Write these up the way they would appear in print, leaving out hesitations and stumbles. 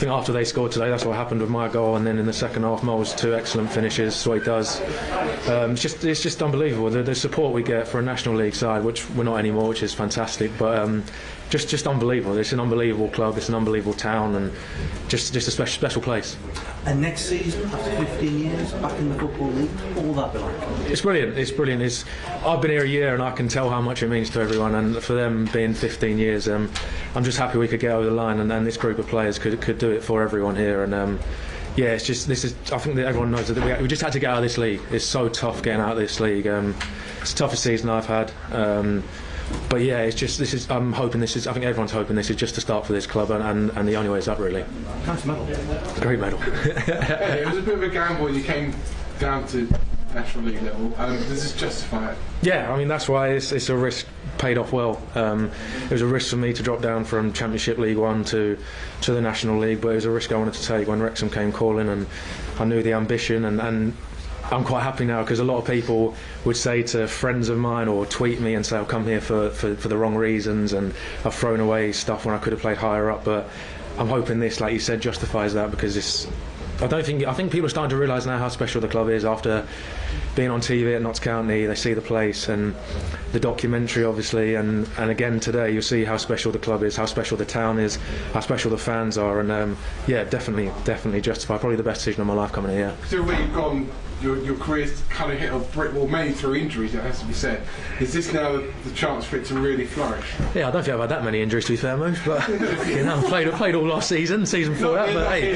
think after they scored today, that's what happened with my goal, and then in the second half, Mo's 2 excellent finishes. That's what he does. It's just unbelievable the support we get for a National League side, which we're not anymore, which is fantastic. But just unbelievable. It's an unbelievable club. It's an unbelievable town, and just a special place. And next season, after 15 years, back in the Football League, what will that be like? It's brilliant. I've been here a year, and I can tell how much it means to everyone. And for them being 15 years, I'm just happy we could get over the line, and this group of players could do it for everyone here. And yeah, it's just I think that everyone knows that we just had to get out of this league. It's so tough getting out of this league. It's the toughest season I've had. But yeah, I think everyone's hoping this is just a start for this club, and the only way is up, really. Nice medal. Great medal. It was a bit of a gamble. You came down to National League level. Does this justify it? Yeah, I mean, that's why it's a risk paid off well. It was a risk for me to drop down from Championship League 1 to the National League, but it was a risk I wanted to take when Wrexham came calling, and I knew the ambition, and I'm quite happy now, because a lot of people would say to friends of mine or tweet me and say I've come here for the wrong reasons, and I've thrown away stuff when I could have played higher up. But I'm hoping this, like you said, justifies that, because I think people are starting to realise now how special the club is after being on TV at Notts County. They see the place and the documentary, obviously, and again today you'll see how special the club is, how special the town is, how special the fans are, and yeah, definitely justified. Probably the best decision of my life coming here. So where you've gone, your career's kind of hit a brick wall, mainly through injuries, it has to be said. Is this now the chance for it to really flourish? Yeah, I don't think I've had that many injuries, to be fair, Mo, but I played all last season before that. But hey,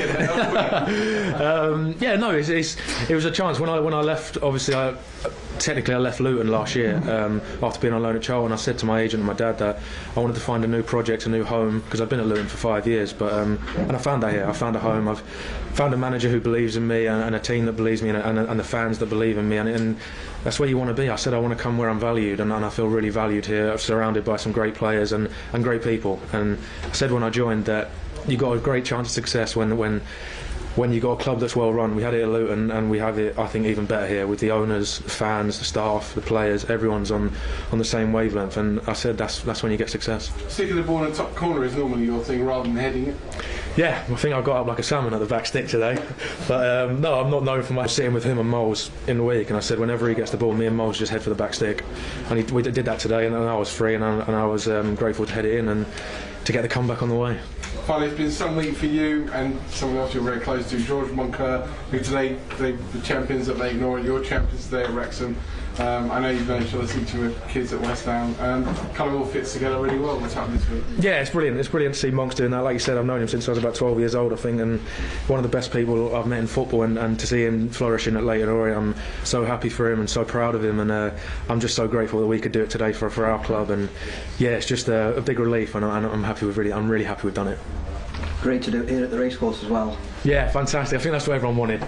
yeah, no, it was a chance when I left. Obviously, technically I left Luton last year after being on loan at Charlton, and I said to my agent and my dad that I wanted to find a new project, a new home, because I've been at Luton for 5 years, but and I found that here. I found a home. I've found a manager who believes in me, and a team that believes in me, and the fans that believe in me, and that's where you want to be. I said I want to come where I'm valued, and I feel really valued here. I'm surrounded by some great players and great people, and I said when I joined that you got a great chance of success when you got a club that's well run. We had it at Luton, and we have it, I think, even better here, with the owners, the fans, the staff, the players. Everyone's on the same wavelength, and I said that's when you get success. Sticking the ball in the top corner is normally your thing, rather than heading it. Yeah, I think I got up like a salmon at the back stick today. But no, I'm not known for my sitting with him and Moles in the week, and I said whenever he gets the ball, me and Moles just head for the back stick, and we did that today, and I was free, and I was grateful to head it in and to get the comeback on the way. Finally, it's been some week for you and someone else you're very close to, George Moncur, who today the champions at Leighton Orient, you're champions today at Wrexham. I know you've managed to listen to your kids at West Ham, and kind of all fits together really well. What's happened this week? Yeah, it's brilliant. It's brilliant to see Monks doing that. Like you said, I've known him since I was about 12 years old, I think, and one of the best people I've met in football, and to see him flourishing at Leighton Orient, I'm so happy for him and so proud of him, and I'm just so grateful that we could do it today for our club, and yeah, it's just a big relief, and I'm really happy we've done it. Great to do it here at the racecourse as well. Yeah, fantastic. I think that's what everyone wanted.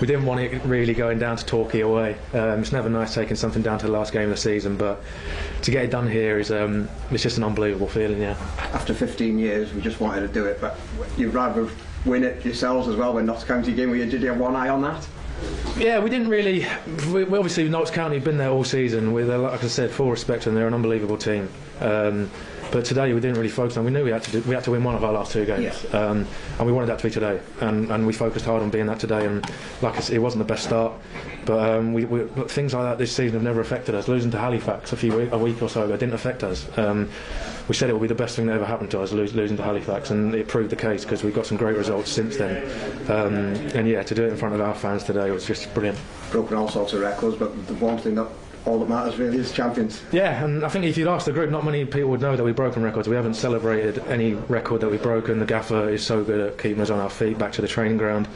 We didn't want it really going down to Torquay away. It's never nice taking something down to the last game of the season, but to get it done here is it's just an unbelievable feeling. Yeah. After 15 years, we just wanted to do it, but you'd rather win it yourselves as well. When Notts County game, did you have one eye on that? Yeah, we didn't really. We obviously, Notts County have been there all season. With, like I said, full respect, and they're an unbelievable team. But today we didn't really focus on. We knew we had to win one of our last 2 games, yeah. And we wanted that to be today. And we focused hard on being that today. And like I said, it wasn't the best start, but things like that this season have never affected us. Losing to Halifax a week or so ago didn't affect us. We said it would be the best thing that ever happened to us, losing to Halifax, and it proved the case, because we've got some great results since then. And yeah, to do it in front of our fans today was just brilliant. Broken all sorts of records, but the one thing that all that matters really is champions. Yeah, and I think if you'd asked the group, not many people would know that we've broken records. We haven't celebrated any record that we've broken. The gaffer is so good at keeping us on our feet, back to the training ground.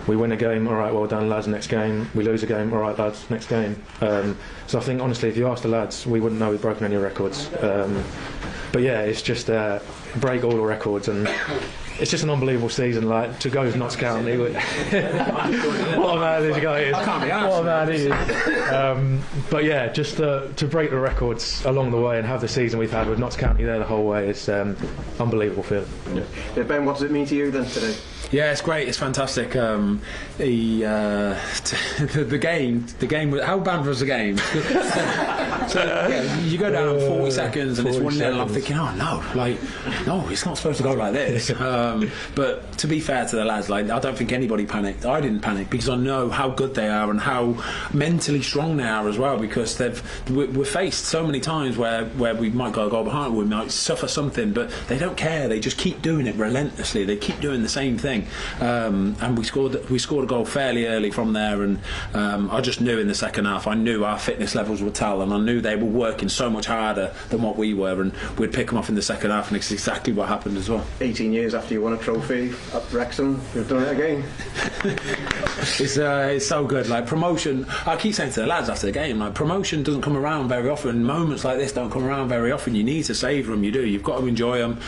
We win a game, all right, well done lads, next game. We lose a game, all right lads, next game. So I think honestly, if you ask the lads, we wouldn't know we've broken any records. But yeah, it's just break all the records, and it's just an unbelievable season. Like, to go with Notts County, what a man this guy is! What a man he is! But yeah, just to break the records along the way and have the season we've had with Notts County there the whole way, it's unbelievable feeling. Yeah, Ben, what does it mean to you then today? Yeah, it's great. It's fantastic. The game. How bad was the game? So yeah, you go down 40 seconds and it's 1-0, and I'm thinking, oh no, it's not supposed to go like this. But to be fair to the lads, like, I don't think anybody panicked. I didn't panic because I know how good they are and how mentally strong they are as well. Because we're faced so many times where we might go a goal behind, we might suffer something, but they don't care. They just keep doing it relentlessly. They keep doing the same thing. And we scored a goal fairly early from there, and I just knew in the second half, I knew our fitness levels would tell, and I knew they were working so much harder than what we were, and we'd pick them off in the second half, and it's exactly what happened as well. 18 years after you won a trophy at Wrexham, you've done it again. It's so good. Like, promotion, I keep saying to the lads after the game, like, promotion doesn't come around very often. Moments like this don't come around very often. You need to savour them. You do. You've got to enjoy them.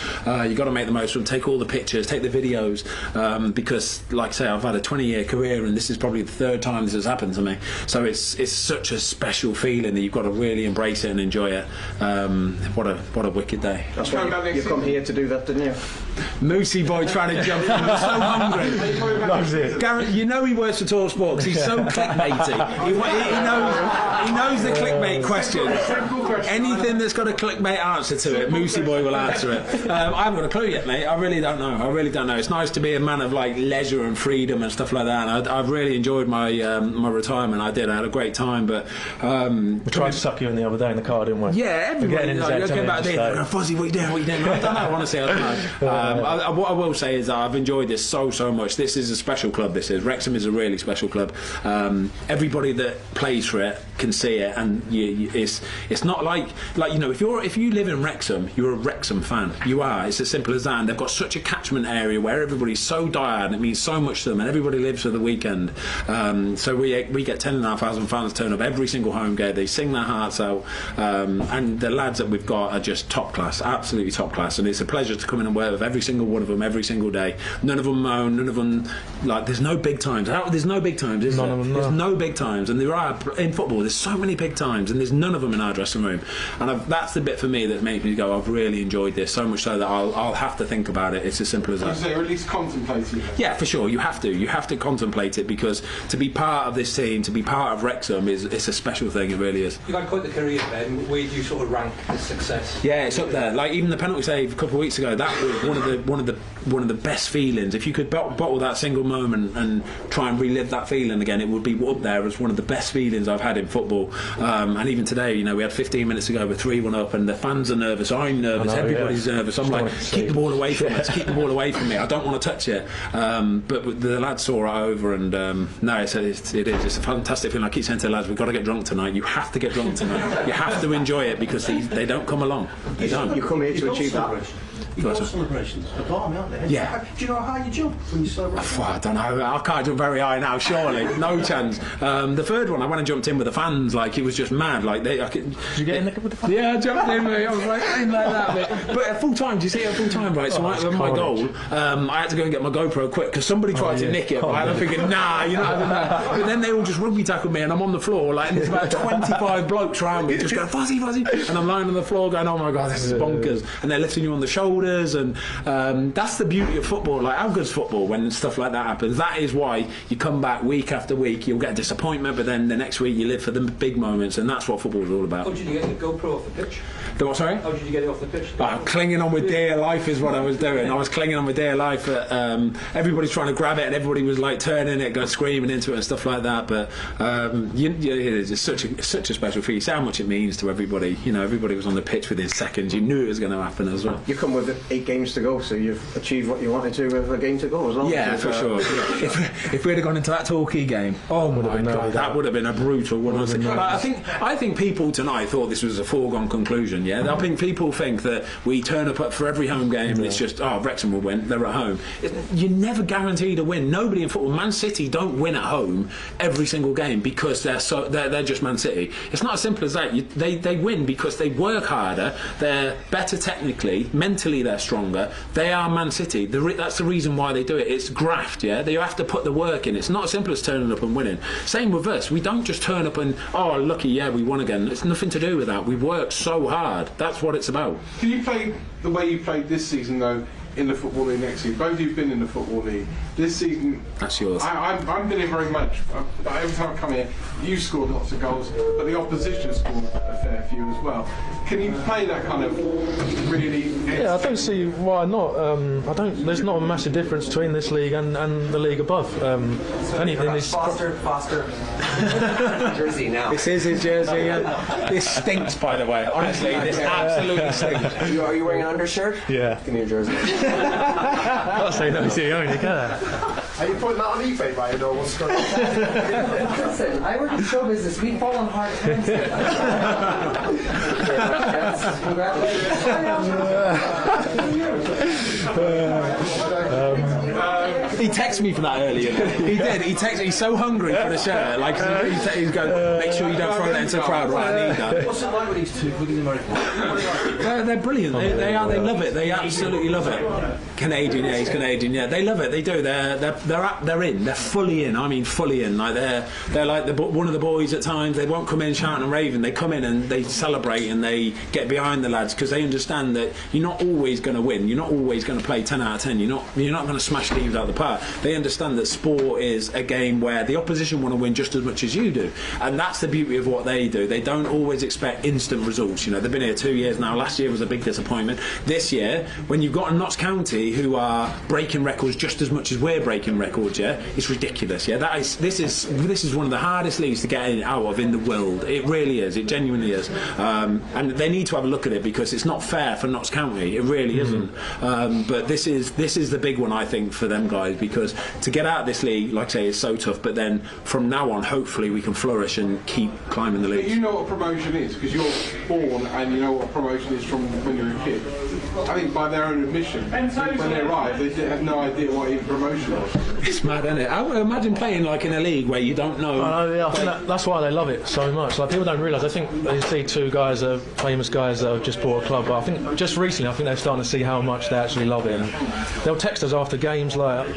You've got to make the most of them. Take all the pictures, take the videos, because, like I say, I've had a 20-year career, and this is probably the third time this has happened to me. So it's such a special feeling that you've got to really embrace it and enjoy it. What a wicked day. That's why you come here to do that, didn't you? Moosey boy trying to jump in. He's so hungry. Loves it. Gareth, you know he works for TalkSport because he's so clickbaity. He knows the clickbait questions. Anything that's got a clickbait answer to it, Moosey boy will answer it. I haven't got a clue yet, mate. I really don't know. It's nice to be a man of like leisure and freedom and stuff like that. And I've really enjoyed my retirement. I had a great time. But we tried to suck you in the other day in the car, didn't we? Yeah, everybody. I came back there. Fuzzy, what are you doing? I don't know. Honestly, I don't know. What I will say is that I've enjoyed this so much. This is a special club. Wrexham is a really special club. Everybody that plays for it can see it, and it's not like you know, if you live in Wrexham, you're a Wrexham fan. You are. It's as simple as that. And they've got such a catchment area where everybody's so diehard, and it means so much to them, and everybody lives for the weekend. So we get 10,500 fans turn up every single home game. They sing their hearts out, and the lads that we've got are just top class, absolutely top class, and it's a pleasure to come in and work with every single one of them every single day. None of them moan, none of them, like, there's no big times. There's no big times, is there? None of them, no. There's no big times, and there are in football. There's so many big times, and there's none of them in our dressing room. And that's the bit for me that makes me go, I've really enjoyed this so much so that I'll have to think about it. It's as simple as that. So or at least contemplate it. Yeah, for sure. You have to contemplate it, because to be part of this team, to be part of Wrexham, it's a special thing. It really is. You've had quite the career, Ben. Where do you sort of rank the success? Yeah, it's up there. Like, even the penalty save a couple of weeks ago, that was one of the best feelings. If you could bottle that single moment and try and relive that feeling again, it would be up there as one of the best feelings I've had in football. And even today, you know, we had 15 minutes to go, we're 3-1 up, and the fans are nervous. I'm nervous. Everybody's nervous. I'm like, keep the ball away from us. Keep the ball away from me. I don't want to touch it. But the lads saw it over, and no, it is. It's a fantastic feeling. I keep saying to the lads, we've got to get drunk tonight. You have to get drunk tonight. You have to enjoy it, because they don't come along. They don't. You come here to achieve that. Goal celebrations are blimey, aren't they? Yeah. Do you know how high you jump when you celebrate? I don't know. I can't jump very high now. Surely, no chance. The third one, I went and jumped in with the fans. Like, it was just mad. Like, did you get in there with the fans? Yeah, I jumped in. I was like that. But at full time, do you see it at full time? Right. So after my goal, I had to go and get my GoPro quick, because somebody tried to nick it. But I'm thinking, nah, you know. But then they all just rugby tackled me, and I'm on the floor, like, and there's about 25 blokes around me, just going fuzzy, and I'm lying on the floor going, oh my god, this is bonkers. And they're lifting you on the shoulders, and that's the beauty of football. Like, how good's football when stuff like that happens? That is why you come back week after week. You'll get a disappointment, but then the next week you live for the big moments, and that's what football's all about. How did you get the GoPro off the pitch? The what, sorry? How did you get it off the pitch? Clinging on with dear life is what I was doing. I was clinging on with dear life. Everybody's trying to grab it, and everybody was like turning it, going screaming into it and stuff like that. But it's such a special feat. See how much it means to everybody. You know, everybody was on the pitch within seconds. You knew it was going to happen as well. You come with 8 games to go, so you've achieved what you wanted to with a game to go as well. Yeah, for sure. If we'd have gone into that Torquay game, oh my god, that would have been a brutal one. I think people tonight thought this was a foregone conclusion. Yeah, I think people think that we turn up for every home game and it's just, Wrexham will win. They're at home. You're never guaranteed a win. Nobody in football. Man City don't win at home every single game because they're just Man City. It's not as simple as that. They win because they work harder. They're better technically, mentally they're stronger. They are Man City. That's the reason why they do it. It's graft. Yeah, they have to put the work in. It's not as simple as turning up and winning. Same with us. We don't just turn up and lucky, yeah, we won again. It's nothing to do with that. We work so hard. That's what it's about. Can you play the way you played this season though in the Football League next season? Both of you've been in the Football League this season. That's yours. I've been here very much, but every time I come here, you scored lots of goals, but the opposition scored a fair few as well. Can you play that kind of really? Yeah, I don't see why not. I don't. There's not a massive difference between this league and the league above. Anything is Foster. Jersey now. This is his jersey. This stinks, by the way. Honestly, this absolutely stinks. Are you wearing an undershirt? Yeah. Give me your jersey. I'll say no to you only, can I? Are you putting that on eBay, Ryan, or what's going on? Listen, I work in show business. We fall on hard times. He texted me for that earlier. He did. He texted. He's so hungry for the shirt. Like he's going, make sure you don't throw that into the crowd. Right, I need that. What's it like with these two big Americans? They're brilliant. They are. They love it. They absolutely love it. Canadian, yeah, he's Canadian. Yeah, they love it. They do. They're in. They're fully in. I mean, fully in. Like they're like one of the boys at times. They won't come in shouting and raving. They come in and they celebrate and they get behind the lads because they understand that you're not always going to win. You're not always going to play 10 out of 10. You're not going to smash teams out of the park. They understand that sport is a game where the opposition want to win just as much as you do, and that's the beauty of what they do. They don't always expect instant results. You know, they've been here 2 years now. Last year was a big disappointment. This year, when you've got a Notts County who are breaking records just as much as we're breaking records, yeah, it's ridiculous. Yeah, this is one of the hardest leagues to get out of in the world. It really is. It genuinely is. And they need to have a look at it because it's not fair for Notts County. It really isn't. But this is the big one, I think, for them guys, because to get out of this league, like I say, is so tough. But then from now on, hopefully, we can flourish and keep climbing the league. You know what promotion is because you're born and you know what promotion is from when you're a kid. I think by their own admission, when they arrived, they had no idea what even promotion was. It's mad, isn't it? I would imagine playing like in a league where you don't know. I think that's why they love it so much. Like, people don't realise. I think they see two guys, famous guys that have just bought a club. But I think just recently, I think they're starting to see how much they actually love it. And they'll text us after games like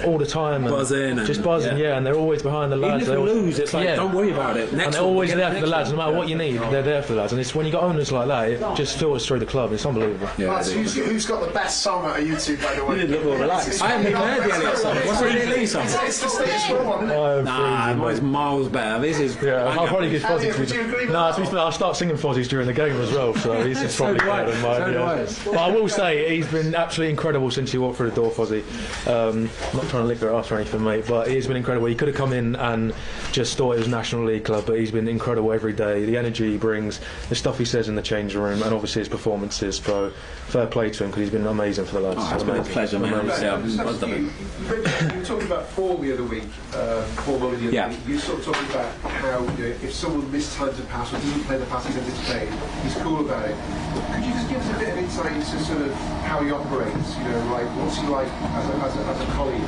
all the time, and buzzing, yeah. And they're always behind the lads. Even if they lose, it's like don't worry about it. And they're always there for the lads, no matter what you need. They're there for the lads. And it's when you got owners like that, it just filters through the club. It's unbelievable. Yeah, lads, who's got the best song on YouTube, by the way? Relax. I haven't even heard the Elliot song. What's the Elliot song? It's the status quo one. Nah, mine's miles better. This is. Yeah, I'll probably give Fozzie. No, to be fair, I'll start singing Fozzie's during the game as well. So he's just probably better than mine. But I will say he's been absolutely incredible since he walked through the door, Fozzie. I'm not trying to lick their ass or anything, mate, but he's been incredible. He could have come in and just thought it was National League club, but he's been incredible every day. The energy he brings, the stuff he says in the changing room, and obviously his performances. So fair play to him because he's been amazing for the lads. It's been a pleasure, man. You were talking about Paul the other week, Paul Mullin the other week. You were sort of talking about how if someone mistimes a pass or doesn't play the pass he intended to play, he's cool about it. Could you just give us a bit of insight into sort of how he operates? You know, like what's he like as a colleague?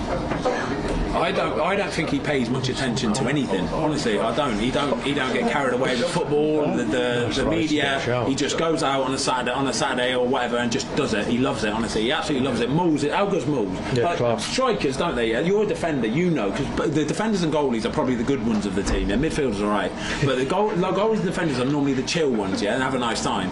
I don't think he pays much attention to anything. Honestly, I don't. He don't get carried away with football, the media. He just goes out on a Saturday or whatever and just does it. He loves it. Honestly, he absolutely loves it. Moles it. How good's Moles? Yeah, strikers, don't they? You're a defender, you know, because the defenders and goalies are probably the good ones of the team. Yeah, midfielders are alright, but the goalies and defenders are normally the chill ones. Yeah, and have a nice time.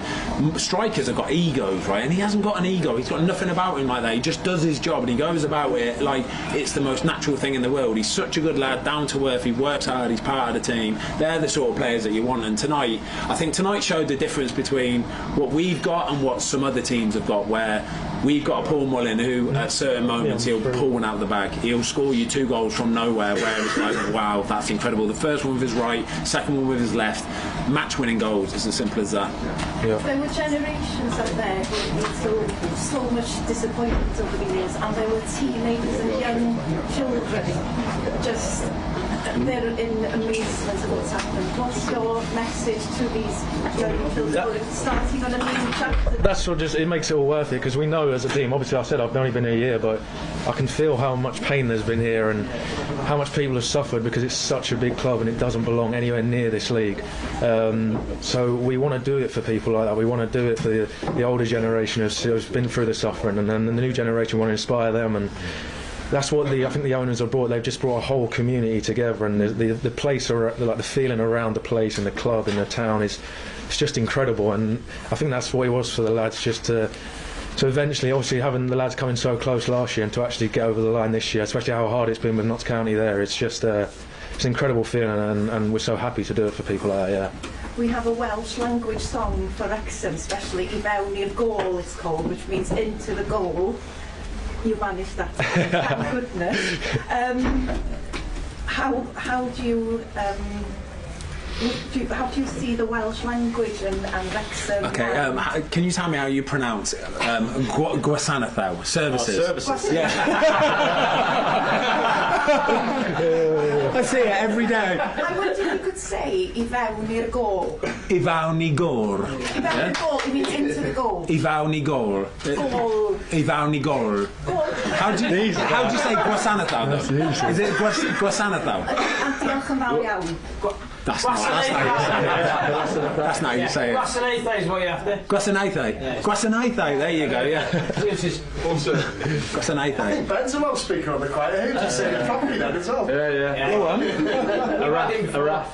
Strikers have got egos, right? And he hasn't got an ego. He's got nothing about him like that. He just does his job and he goes about it like it's the most natural thing in the world. He's such a good lad, down to earth. He works hard. He's part of the team. They're the sort of players that you want. And I think tonight showed the difference between what we've got and what some other teams have got, where we've got a Paul Mullin who at certain moments he'll pull one out of the bag. He'll score you 2 goals from nowhere where it's like, wow, that's incredible. The first one with his right, second one with his left. Match-winning goals. It's as simple as that. Yeah. There were generations out there who had so much disappointment over the years, and there were teenagers and young children just they're in amazement at what's happened. What's your message to these young children starting on a new chapter? That's what it makes it all worth it, because we know as a team, obviously I said I've only been here a year, but I can feel how much pain there's been here and how much people have suffered because it's such a big club and it doesn't belong anywhere near this league. So we want to do it for people like that. We want to do it for the older generation who's been through the suffering, and then the new generation want to inspire them. And that's what I think the owners have brought. They've just brought a whole community together, and the place, like the feeling around the place and the club and the town it's just incredible. And I think that's what it was for the lads, just to eventually, obviously having the lads coming so close last year and to actually get over the line this year, especially how hard it's been with Notts County there, it's it's an incredible feeling, and we're so happy to do it for people like that. Yeah. We have a Welsh language song for Wrexham, especially I fewn i'r goal it's called, which means into the goal. You managed that. Thank goodness. How do you how do you see the Welsh language and Wrexham? Okay, can you tell me how you pronounce gwasanaethau? Services. Services. Yeah. I see it every day. I wonder if you could say I fewn i'r goal. I fewn i gôl. I fewn i'r goal, it means into the goal. I fewn i gôl. Goal. I fewn i gôl. How do you say gwasanaethau though? Is it gwasanaethau? Diolch yn fawr iawn. That's not how you say it. Gwasanaethau is what you have to. Gwasanaethau. Gwasanaethau, there you go, yeah. Gwasanaethau. Ben's a Welsh speaker on the choir. Who just saying it properly then as well? Yeah. Go on. A raff.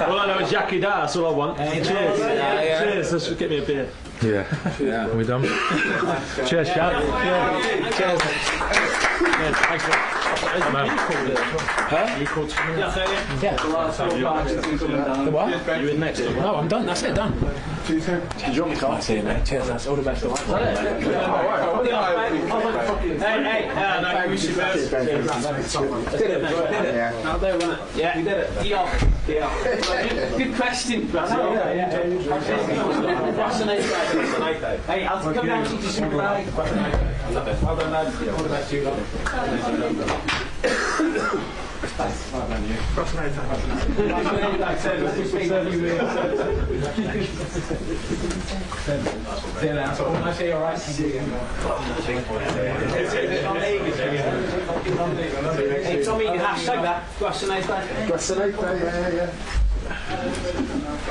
All I know is Jackie Da, that's all I want. Cheers. Cheers, let's get me a beer. Yeah. Are we done? Cheers, Jack. Yeah. Cheers. Thanks for Huh? You called Yeah. The what? You in next? No, I'm done. That's it, done. Do you think? Did you want me to see you, mate? Cheers, that's all the best. Hey, no, we should Did it. Yeah, we did it. Good question. Hey, I'll come down to you soon. Well done, lad. All the best to you. Hey, Tommy, you can hashtag that. Gwasanaethau. Yeah.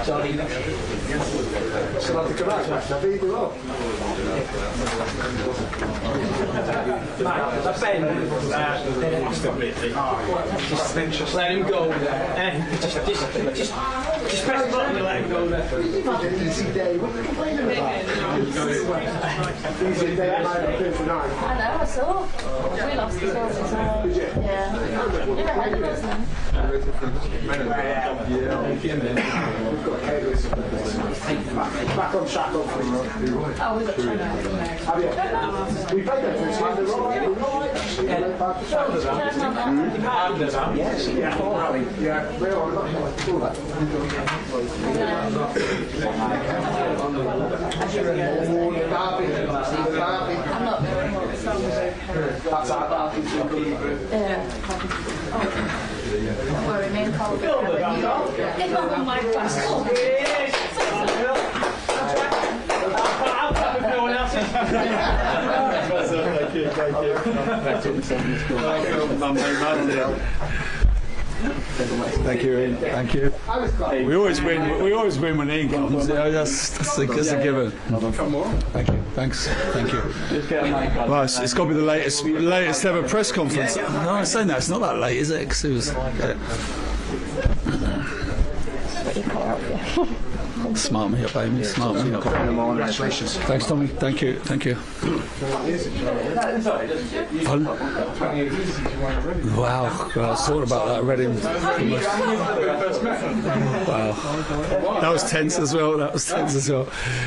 Sorry. So like the garage match, now be the up. Just let him go. Just press the button and let him go there. Easy day. What are you complaining about? Easy day at 9:59. I know, I saw. We lost as well, so yeah. You're ahead of us then. Back on track up for you. Oh, we've got China. Have you? We played them through time. Yes. Yeah, we're on. I'm not very much. That's our Barking. Yeah. Don't worry, me and Cole will get it on my class. I'll clap if no one else is. Thank you, Ian. Thank you. We always win. We always win when Ian comes. That's a given. Thank you. Thanks. Thank you. Well, it's got to be the latest ever press conference. No, I'm saying that it's not that late, is it? 'Cause it was. Smart me up, Amy. Smart me up. Congratulations. Thanks, Tommy. Thank you. Thank you. Fun. Wow. I was talking about that. I read him. Wow. That was tense as well.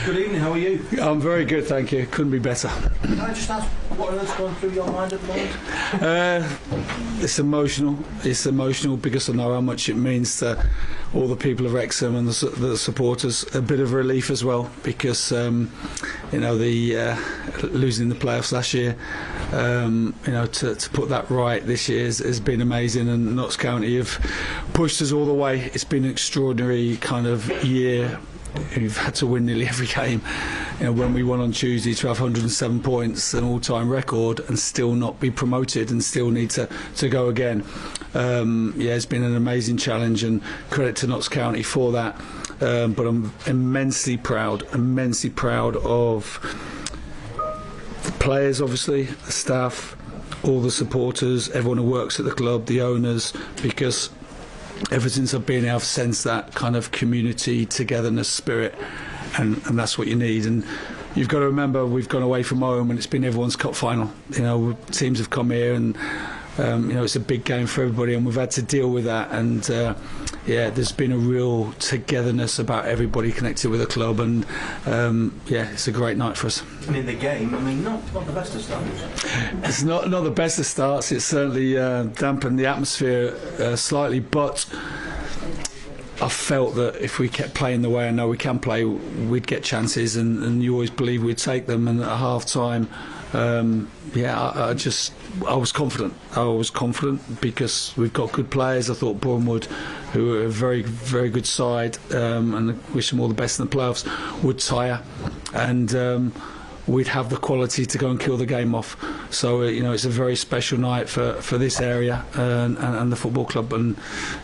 Good evening, how are you? I'm very good, thank you. Couldn't be better. Can I just ask what on earth's going through your mind at the moment? It's emotional. It's emotional because I know how much it means to all the people of Wrexham and the supporters. A bit of relief as well because the losing the playoffs last year. To put that right this year has been amazing, and Notts County have pushed us all the way. It's been an extraordinary kind of year. We've had to win nearly every game. When we won on Tuesday to have 107 points, an all-time record, and still not be promoted and still need to go again. It's been an amazing challenge, and credit to Notts County for that. But I'm immensely proud of the players, obviously, the staff, all the supporters, everyone who works at the club, the owners, because ever since I've been here, I've sensed that kind of community, togetherness, spirit, and that's what you need. And you've got to remember, we've gone away from home, and it's been everyone's cup final. Teams have come here, and it's a big game for everybody, and we've had to deal with that. And there's been a real togetherness about everybody connected with the club, and it's a great night for us. And in the game, not the best of starts. It's not the best of starts. It's certainly dampened the atmosphere slightly, but I felt that if we kept playing the way I know we can play, we'd get chances, and you always believe we'd take them. And at half time, I was confident. I was confident because we've got good players. I thought Bournemouth, who are a very, very good side, and I wish them all the best in the playoffs, would tire, and we'd have the quality to go and kill the game off. So it's a very special night for this area and the football club, and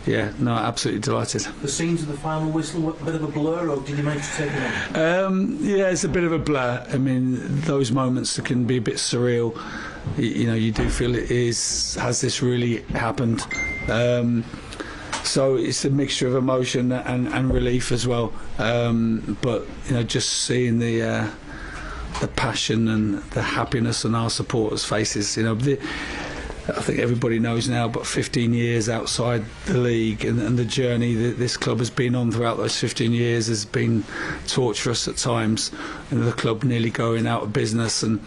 absolutely delighted. The scenes of the final whistle were a bit of a blur, or did you manage to take it on? It's a bit of a blur. Those moments that can be a bit surreal. You do feel has this really happened? So it's a mixture of emotion and relief as well. But just seeing the passion and the happiness on our supporters' faces. I think everybody knows now, but 15 years outside the league and the journey that this club has been on throughout those 15 years has been torturous at times, and the club nearly going out of business, and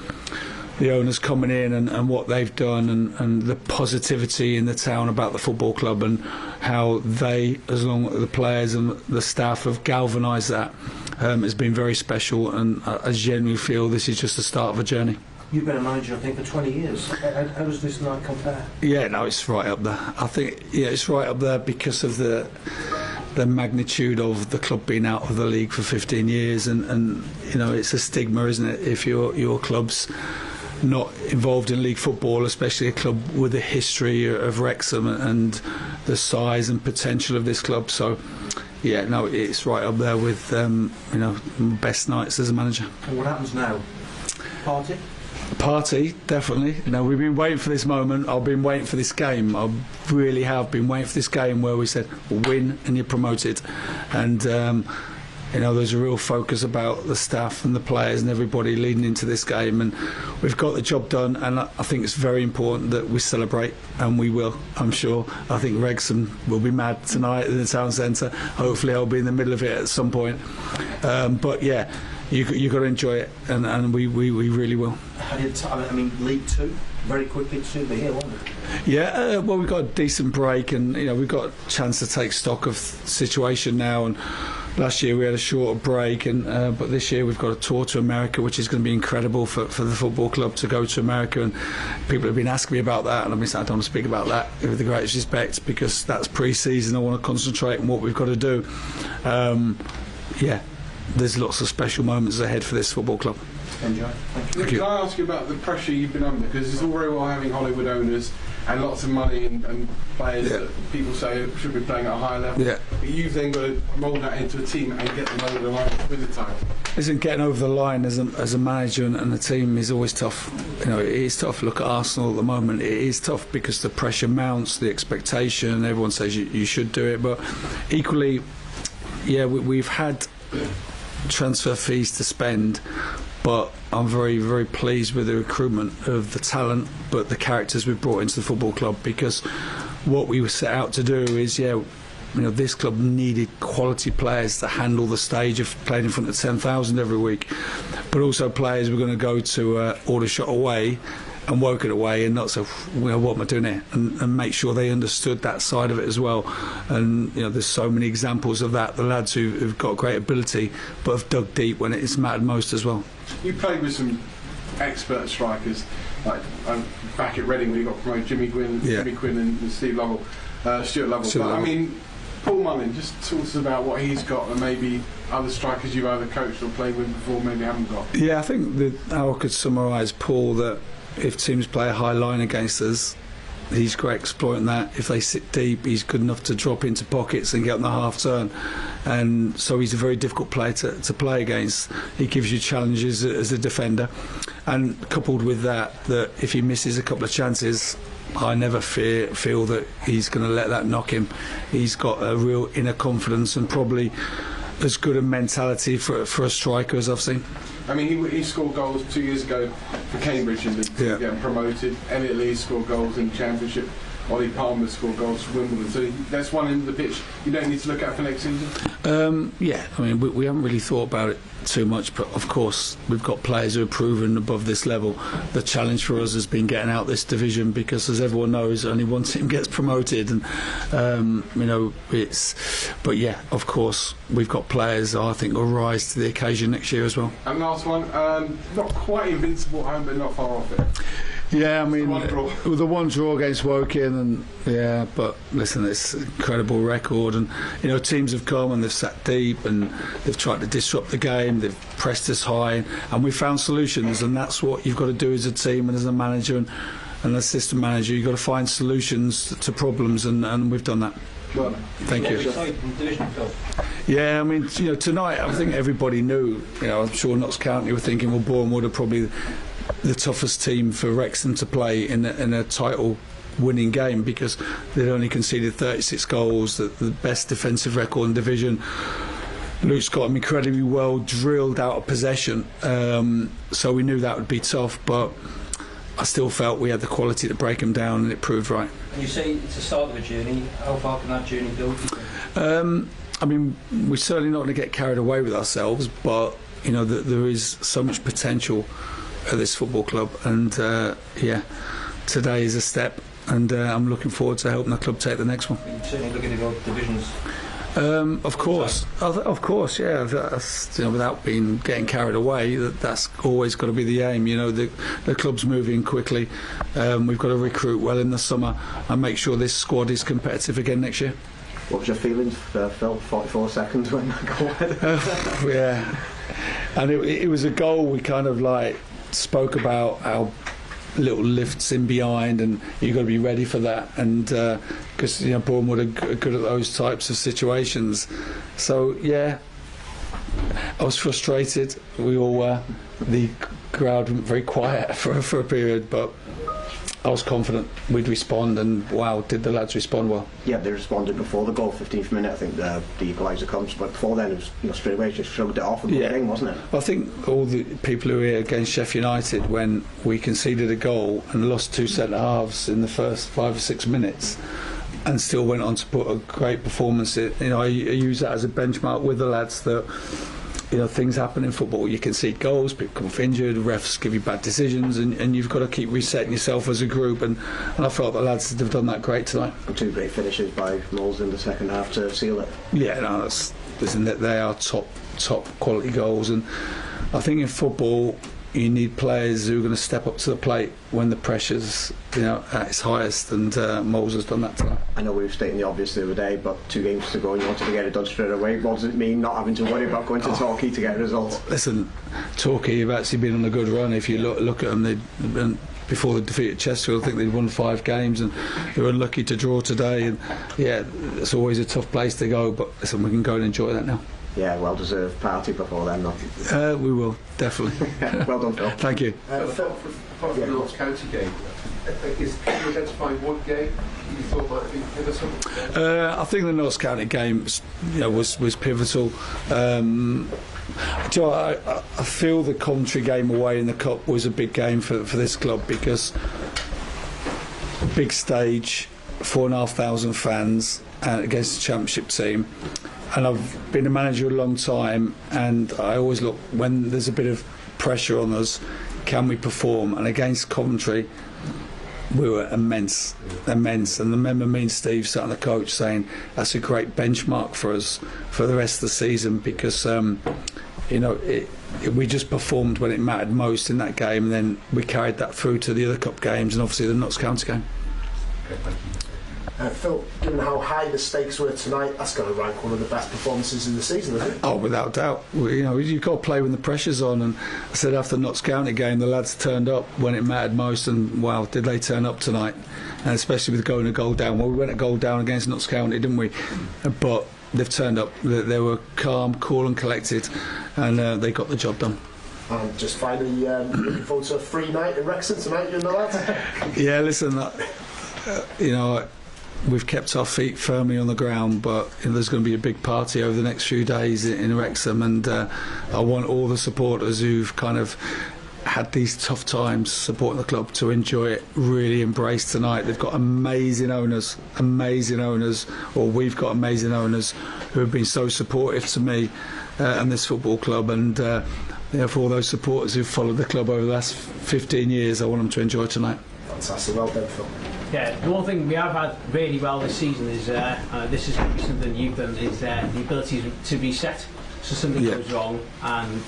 the owners coming in and what they've done, and the positivity in the town about the football club, and how they, as long as the players and the staff, have galvanised that, has been very special. And I genuinely feel this is just the start of a journey. You've been a manager, I think, for 20 years. How does this night compare? It's right up there. I think it's right up there because of the magnitude of the club being out of the league for 15 years, and it's a stigma, isn't it, if your club's not involved in league football, especially a club with the history of Wrexham and the size and potential of this club. So it's right up there with best nights as a manager. And what happens now? Party, definitely. We've been waiting for this moment. I've been waiting for this game. I really have been waiting for this game where we said, we'll win and you're promoted. And there's a real focus about the staff and the players and everybody leading into this game, and we've got the job done. And I think it's very important that we celebrate, and we will, I'm sure. I think Wrexham will be mad tonight in the town centre. Hopefully I'll be in the middle of it at some point. You've got to enjoy it, and we really will. League Two, very quickly to soon be here, won't it? We've got a decent break, and we've got a chance to take stock of the situation now. And last year we had a shorter break, but this year we've got a tour to America, which is going to be incredible for the football club to go to America. And people have been asking me about that, and I don't want to speak about that with the greatest respect, because that's pre-season. I want to concentrate on what we've got to do. There's lots of special moments ahead for this football club. Enjoy. Thank you. Can I ask you about the pressure you've been under? Because it's all very well having Hollywood owners and lots of money and players that people say should be playing at a higher level. But you've then got to mould that into a team and get them over the line with the time. Isn't getting over the line as a manager and the team is always tough. It is tough. Look at Arsenal at the moment. It is tough because the pressure mounts, the expectation. Everyone says you should do it, but equally, we've had transfer fees to spend, but I'm very, very pleased with the recruitment of the talent, but the characters we've brought into the football club, because what we were set out to do is, this club needed quality players to handle the stage of playing in front of 10,000 every week, but also players were going to go to Aldershot away and Woking away and not say, what am I doing here, and make sure they understood that side of it as well. And there's so many examples of that, the lads who've got great ability but have dug deep when it's mattered most as well. You played with some expert strikers, like back at Reading when you got promoted, Jimmy Quinn and Stuart Lovell. Paul Mullin, just talk to us about what he's got and maybe other strikers you've either coached or played with before maybe haven't got. I think how I could summarise Paul, that if teams play a high line against us, he's great exploiting that. If they sit deep, he's good enough to drop into pockets and get on the half turn. And so he's a very difficult player to play against. He gives you challenges as a defender. And coupled with that if he misses a couple of chances, I never feel that he's going to let that knock him. He's got a real inner confidence, and probably as good a mentality for a striker as I've seen. I mean, he scored goals 2 years ago for Cambridge in League Two, getting promoted. Elliot Lee scored goals in the Championship. Ollie Palmer scored goals for Wimbledon. So that's one end of the pitch you don't need to look at for next season? Yeah, I mean, we haven't really thought about it too much, but of course we've got players who are proven above this level. The challenge for us has been getting out this division because, as everyone knows, only one team gets promoted, and you know, but yeah, of course we've got players I think will rise to the occasion next year as well. And last one, not quite invincible at home, but not far off it. Yeah, I mean, the one draw against Woking, and yeah, but listen, it's an incredible record, and you know, teams have come and they've sat deep and they've tried to disrupt the game, they've pressed us high, and we've found solutions, and that's what you've got to do as a team and as a manager and an assistant manager. You've got to find solutions to problems, and we've done that. Well, thank you. Yeah, I mean, you know, tonight I think everybody knew. You know, I'm sure Notts County were thinking, well, Bournemouth are probably the toughest team for Wrexham to play in a title-winning game because they'd only conceded 36 goals, the best defensive record in division. Luke's got them incredibly well drilled out of possession, so we knew that would be tough, but I still felt we had the quality to break them down, and it proved right. And you say it's the start of a journey. How far can that journey go? I mean, we're certainly not going to get carried away with ourselves, but you know, there is so much potential at this football club, and yeah, today is a step, and I'm looking forward to helping the club take the next one. You're certainly looking to go divisions. Of course, yeah. That's, you know, without getting carried away, that's always got to be the aim. You know, the club's moving quickly. We've got to recruit well in the summer and make sure this squad is competitive again next year. What was your feelings, Phil? 44 seconds when that goal went? Yeah, and it was a goal we kind of like spoke about our little lifts in behind, and you've got to be ready for that, and because you know, Bournemouth are good at those types of situations. So yeah, I was frustrated. We all were. The crowd went very quiet for a period, but I was confident we'd respond, and wow, did the lads respond well. Yeah, they responded before the goal, 15th minute. I think the equaliser comes, but before then it was, you know, straight away just shrugged it off a good thing, wasn't it? Well, I think all the people who were here against Sheffield United, when we conceded a goal and lost two centre halves in the first 5 or 6 minutes, and still went on to put a great performance in, you know, I use that as a benchmark with the lads that, you know, things happen in football. You concede goals, people come off injured, refs give you bad decisions, and you've got to keep resetting yourself as a group. And I felt the lads have done that great tonight. And two great finishes by Moles in the second half to seal it. Yeah, no, listen, they are top quality goals, and I think in football you need players who are going to step up to the plate when the pressure's, you know, at its highest, and Moles has done that tonight. I know we were stating the obvious the other day, but 2 games to go and you wanted to get it done straight away. What does it mean not having to worry about going to Torquay to get a result? Listen, Torquay have actually been on a good run. If you look at them, before the defeat at Chesterfield, I think they'd won 5 games, and they were unlucky to draw today. And yeah, it's always a tough place to go, but listen, we can go and enjoy that now. Yeah, well-deserved party before then, though. We will, definitely. Well done, Phil. Thank you. Phil, from the Notts County game, is can you identify one game you thought might have been pivotal? I think the Notts County game, you know, was pivotal. Do you know, I feel the Coventry game away in the Cup was a big game for this club, because big stage, 4,500 fans against the Championship team. And I've been a manager a long time, and I always look, when there's a bit of pressure on us, can we perform? And against Coventry, we were immense. And I remember me and Steve sat on the coach saying that's a great benchmark for us for the rest of the season, because you know, we just performed when it mattered most in that game, and then we carried that through to the other cup games and obviously the Notts County game. Okay, thank you. Phil, given how high the stakes were tonight, that's going to rank one of the best performances in the season, isn't it? Oh, without doubt. You know, you've got to play when the pressure's on, and I said after the Notts County game, the lads turned up when it mattered most, and wow, did they turn up tonight, and especially with going a goal down. Well, we went a goal down against Notts County, didn't we? But they've turned up. They were calm, cool and collected, and they got the job done. And just finally, looking forward to a free night in Wrexham tonight, you and the lads? Yeah, listen, you know, we've kept our feet firmly on the ground, but there's going to be a big party over the next few days in Wrexham, and I want all the supporters who've kind of had these tough times supporting the club to enjoy it, really embrace tonight. They've got amazing owners, or we've got amazing owners who have been so supportive to me and this football club, and for all those supporters who've followed the club over the last 15 years, I want them to enjoy tonight. Fantastic, well done, Phil. Yeah, the one thing we have had really well this season is, this is something you've done, is the ability to reset. So something goes wrong, and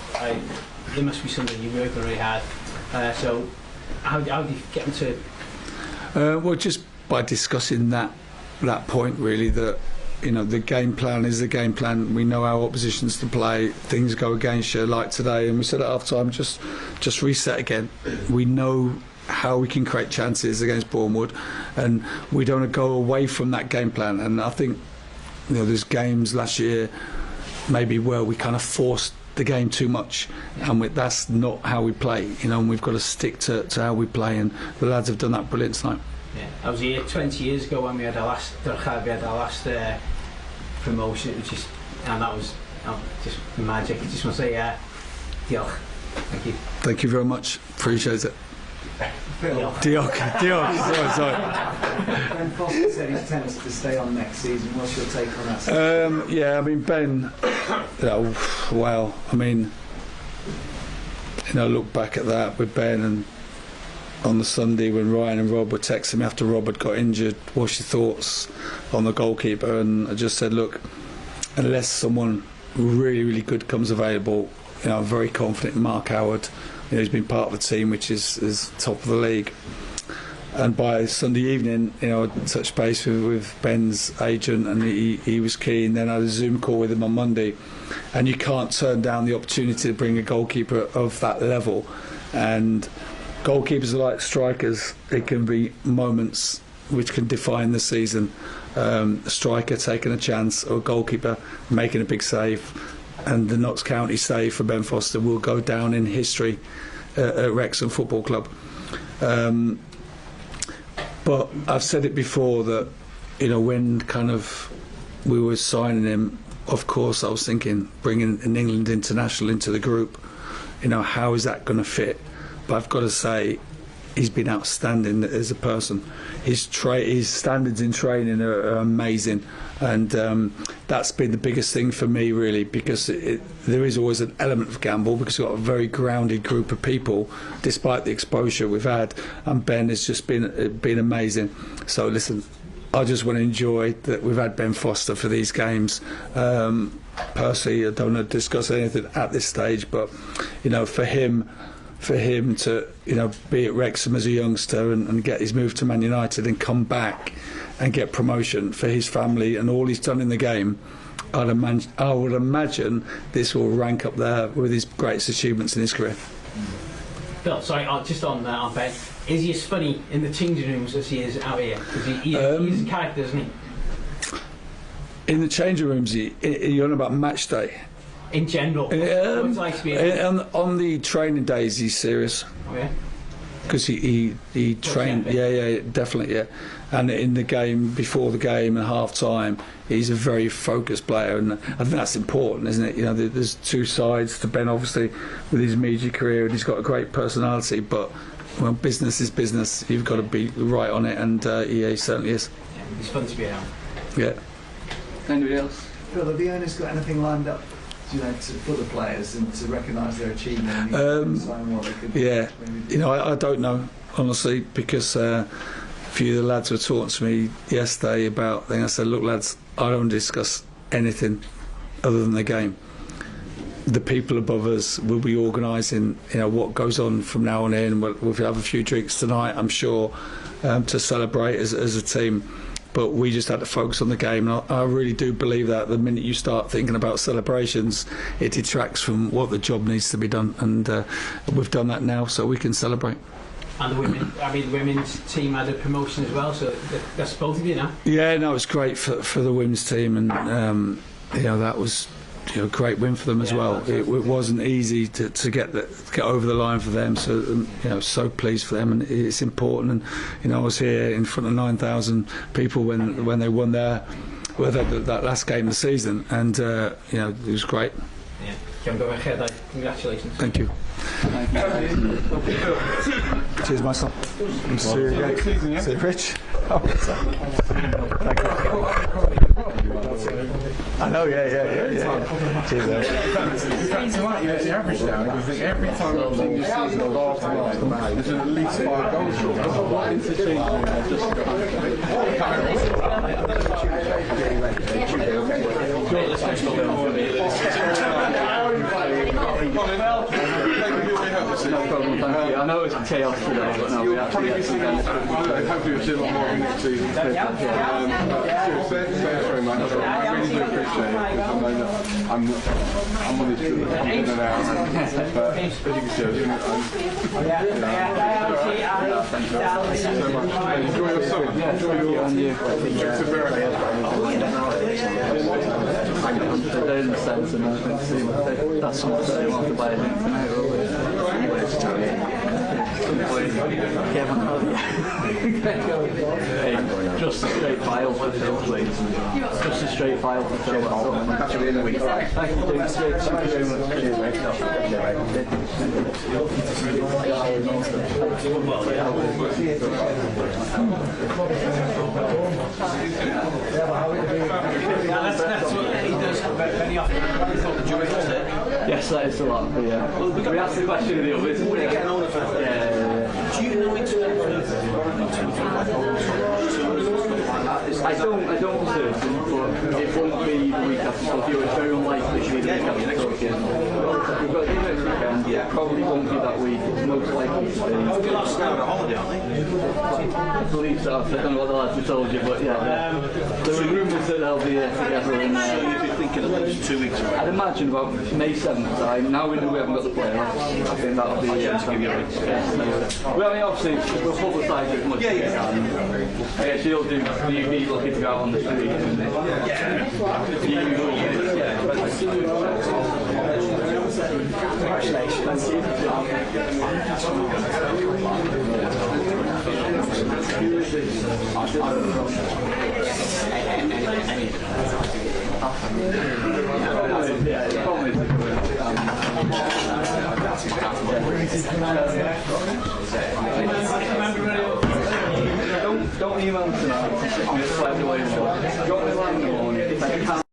there must be something you work really hard. So how do you get them to? Well, just by discussing that point, really, that the game plan is the game plan. We know our oppositions to play. Things go against you, like today, and we said at half time, just reset again. We know how we can create chances against Bournemouth, and we don't go away from that game plan. And I think there's games last year maybe where we kind of forced the game too much, and that's not how we play, and we've got to stick to how we play, and the lads have done that brilliant tonight. Yeah, I was here 20 years ago when we had our last promotion, and that was just magic. I just want to say diolch. Thank you. Thank you very much, appreciate it. Diolch. Sorry. Ben Foster said he's tempted to stay on next season. What's your take on that? Yeah, I mean, Ben, wow. I mean, look back at that with Ben, and on the Sunday when Ryan and Rob were texting me after Rob had got injured, what's your thoughts on the goalkeeper? And I just said, look, unless someone really, really good comes available, I'm very confident in Mark Howard. He's been part of the team, which is top of the league. And by Sunday evening, I touched base with Ben's agent, and he was keen. Then I had a Zoom call with him on Monday, and you can't turn down the opportunity to bring a goalkeeper of that level. And goalkeepers are like strikers; it can be moments which can define the season. A striker taking a chance, or a goalkeeper making a big save. And the Notts County save for Ben Foster will go down in history at Wrexham Football Club. But I've said it before that, when kind of we were signing him, of course I was thinking bringing an England international into the group, how is that going to fit? But I've got to say, he's been outstanding as a person. His standards in training are amazing, and that's been the biggest thing for me, really, because there is always an element of gamble, because we've got a very grounded group of people despite the exposure we've had, and Ben has just been amazing. So listen, I just want to enjoy that we've had Ben Foster for these games. Personally, I don't want to discuss anything at this stage, but for him to be at Wrexham as a youngster and get his move to Man United and come back and get promotion for his family and all he's done in the game, I would imagine this will rank up there with his greatest achievements in his career. Bill, sorry, just on Ben, is he as funny in the changing rooms as he is out here? Because he's a character, isn't he? In the changing rooms, you're on about match day? In general, on the training days, he's serious. Oh yeah, because he trained. Yeah, definitely, yeah. And in the game, before the game and half time, he's a very focused player, and I think that's important, isn't it? There's two sides to Ben, obviously, with his media career, and he's got a great personality. But business is business. You've got to be right on it, and he certainly is. Yeah, he's fun to be around. Yeah. Anybody else? Phil, have the owners got anything lined up? For the players and to recognise their achievement? Yeah, I don't know, honestly, because a few of the lads were talking to me yesterday about things. I said, look lads, I don't discuss anything other than the game. The people above us will be organising what goes on from now on in. We'll have a few drinks tonight, I'm sure, to celebrate as a team. But we just had to focus on the game, and I really do believe that the minute you start thinking about celebrations, it detracts from what the job needs to be done, and we've done that now, so we can celebrate. And the women's team had a promotion as well, so that's both of you now. Yeah, no, it's great for the women's team, and that was great win for them as well. It wasn't easy to get over the line for them, so so pleased for them, and it's important. And I was here in front of 9,000 people when they won that last game of the season, and it was great. Congratulations. Thank you. Cheers, my son. See you again. See you, Rich. Thank you. I know, yeah. Cheers, mate. It's the average now, because every time I've seen this season, the last time, there's at least 5 goals for them. What interchangeable No problem, thank you. I know it's chaos today, but no, we actually get some games. Hopefully we'll see a lot more next season. Seriously, thanks very much. I really do appreciate it, because I know that I'm on this in and out, but as you can see, thank you so much. Enjoy your summer. Enjoy your trip to They're in the sense, and I think that's something that I want to buy tonight. Just a straight file for Phil, please. Just a straight file for Phil. I'll catch you in the week. Thank you very much. That's what he does very often. Yes, that is a lot. Yeah. We asked the question of the others. When you get older, do you know in terms I don't for certain, but it won't be the week after Tokyo. It's very unlikely to be the week after Tokyo. We've got the next weekend. Probably won't be that week. It's most likely to be. They're going on holiday, aren't they? I believe so. I don't know what the lads have told you, but yeah. There were rumours that they'll be together. So you'd be thinking at least 2 weeks away? I'd imagine about May 7th time. Now we know we haven't got the playoffs. I think that'll be the give you a week. Well, I mean, obviously, we'll publicise it as much as we can. I guess you'll do. You'd be lucky to go out on the street. Don't email me tonight. I'm just slightly away. Drop me a line in the morning.